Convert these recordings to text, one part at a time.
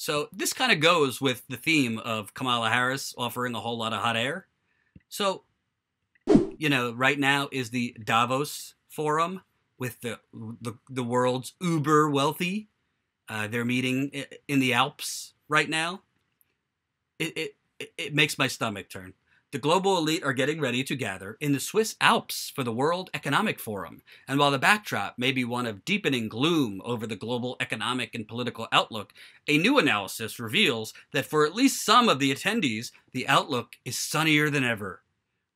So this kind of goes with the theme of Kamala Harris offering a whole lot of hot air. So, right now is the Davos Forum with the world's uber wealthy. They're meeting in the Alps right now. It makes my stomach turn. The global elite are getting ready to gather in the Swiss Alps for the World Economic Forum. And while the backdrop may be one of deepening gloom over the global economic and political outlook, a new analysis reveals that for at least some of the attendees, the outlook is sunnier than ever.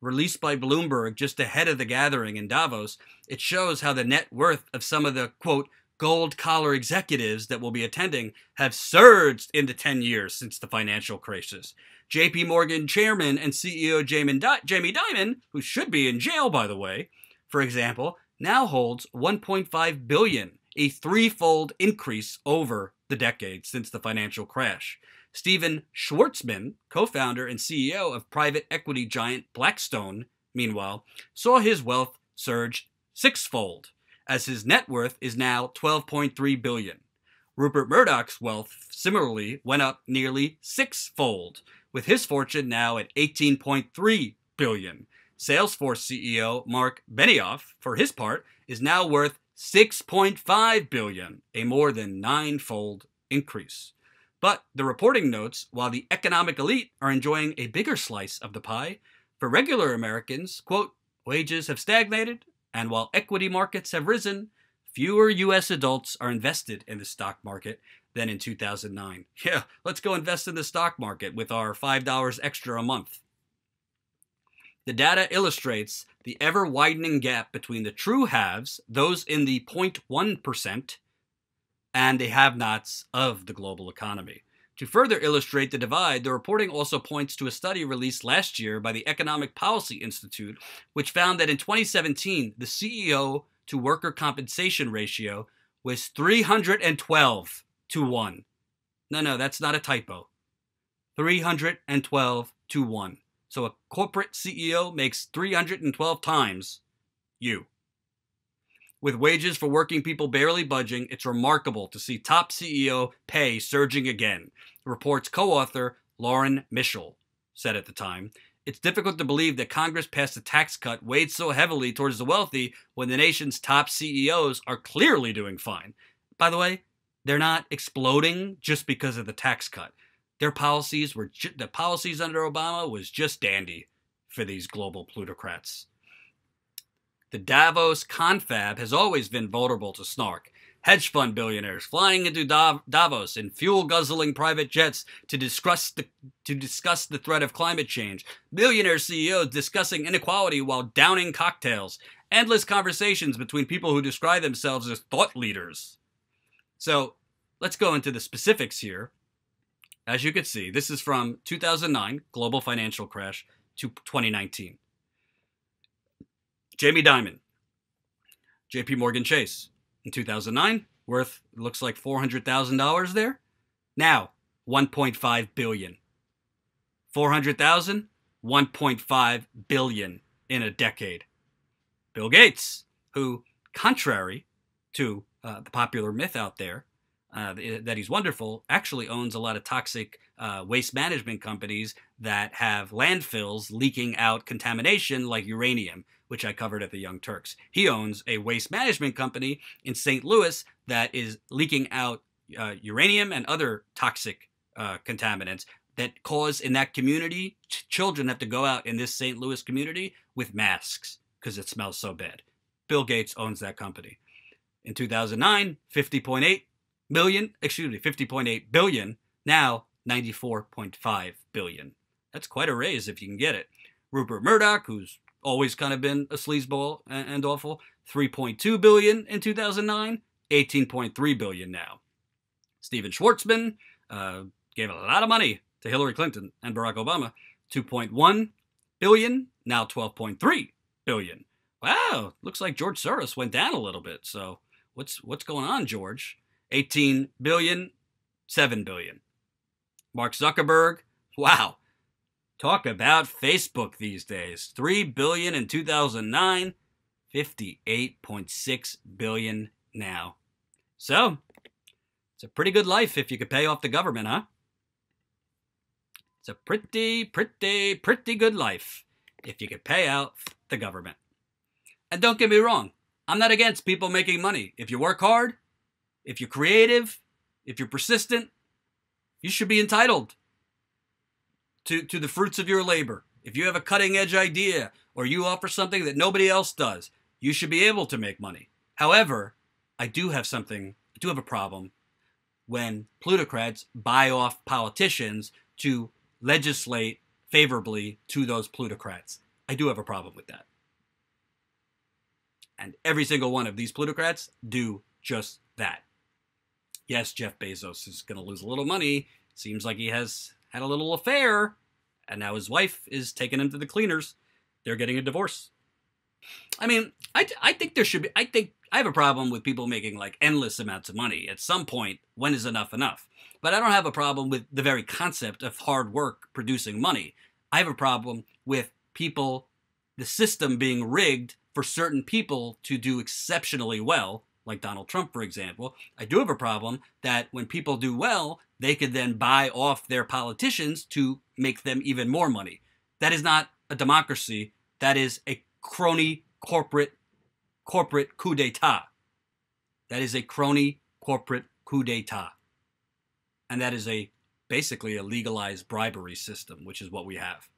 Released by Bloomberg just ahead of the gathering in Davos, it shows how the net worth of some of the, quote, gold-collar executives that will be attending have surged in the 10 years since the financial crisis. JP Morgan chairman and CEO Jamie Dimon, who should be in jail, by the way, for example, now holds $1.5 billion, a threefold increase over the decade since the financial crash. Steven Schwartzman, co-founder and CEO of private equity giant Blackstone, meanwhile, saw his wealth surge sixfold, as his net worth is now $12.3 billion. Rupert Murdoch's wealth similarly went up nearly sixfold, with his fortune now at $18.3 billion. Salesforce CEO Mark Benioff, for his part, is now worth $6.5 billion, a more than ninefold increase. But the reporting notes, while the economic elite are enjoying a bigger slice of the pie, for regular Americans, quote, wages have stagnated, and while equity markets have risen, fewer U.S. adults are invested in the stock market than in 2009. Yeah, let's go invest in the stock market with our $5 extra a month. The data illustrates the ever-widening gap between the true haves, those in the 0.1%, and the have-nots of the global economy. To further illustrate the divide, the reporting also points to a study released last year by the Economic Policy Institute, which found that in 2017, the CEO to worker compensation ratio was 312 to 1. No, that's not a typo. 312 to 1. So a corporate CEO makes 312 times you. With wages for working people barely budging, it's remarkable to see top CEO pay surging again, the report's co-author Lauren Mischel said at the time. It's difficult to believe that Congress passed a tax cut weighed so heavily towards the wealthy when the nation's top CEOs are clearly doing fine. By the way, they're not exploding just because of the tax cut. The policies under Obama was just dandy for these global plutocrats. The Davos confab has always been vulnerable to snark. Hedge fund billionaires flying into Davos in fuel-guzzling private jets to discuss the threat of climate change. Billionaire CEOs discussing inequality while downing cocktails. Endless conversations between people who describe themselves as thought leaders. So, let's go into the specifics here. As you can see, this is from 2009, global financial crash, to 2019. Jamie Dimon, JP Morgan Chase, in 2009, worth, looks like $400,000 there. Now, $1.5 billion. 400,000, $1.5 billion in a decade. Bill Gates, who, contrary to the popular myth out there, that he's wonderful, actually owns a lot of toxic waste management companies that have landfills leaking out contamination like uranium, which I covered at the Young Turks. He owns a waste management company in St. Louis that is leaking out uranium and other toxic contaminants that cause in that community, children have to go out in this St. Louis community with masks because it smells so bad. Bill Gates owns that company. In 2009, 50.8 billion, now 94.5 billion. That's quite a raise if you can get it. Rupert Murdoch, who's always kind of been a sleazeball and awful, 3.2 billion in 2009, 18.3 billion now. Steven Schwartzman gave a lot of money to Hillary Clinton and Barack Obama, 2.1 billion, now 12.3 billion. Wow, looks like George Soros went down a little bit. So what's going on, George? 18 billion, 7 billion. Mark Zuckerberg, wow. Talk about Facebook these days. 3 billion in 2009, 58.6 billion now. So, It's a pretty good life if you could pay off the government, huh? It's a pretty good life if you could pay out the government. And don't get me wrong, I'm not against people making money. If you work hard, if you're creative, if you're persistent, you should be entitled to the fruits of your labor. If you have a cutting-edge idea or you offer something that nobody else does, you should be able to make money. However, I do have a problem when plutocrats buy off politicians to legislate favorably to those plutocrats. I do have a problem with that. And every single one of these plutocrats do just that. Yes, Jeff Bezos is going to lose a little money. Seems like he has had a little affair, and now his wife is taking him to the cleaners. They're getting a divorce. I mean, I think there should be, I have a problem with people making like endless amounts of money. At some point, when is enough enough? But I don't have a problem with the very concept of hard work producing money. I have a problem with people, the system being rigged for certain people to do exceptionally well, like Donald Trump, for example. I do have a problem that when people do well, they could then buy off their politicians to make them even more money. That is not a democracy. That is a crony corporate coup d'etat. That is a crony corporate coup d'etat. And that is basically a legalized bribery system, which is what we have.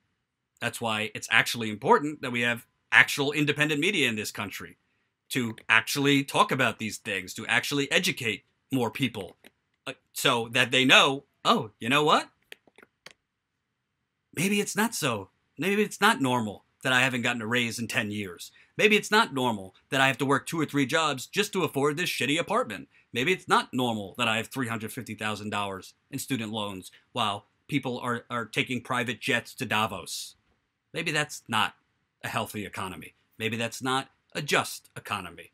That's why it's actually important that we have actual independent media in this country to actually talk about these things, to actually educate more people so that they know, oh, you know what? Maybe it's not so. Maybe it's not normal that I haven't gotten a raise in 10 years. Maybe it's not normal that I have to work 2 or 3 jobs just to afford this shitty apartment. Maybe it's not normal that I have $350,000 in student loans while people are taking private jets to Davos. Maybe that's not a healthy economy. Maybe that's not a just economy.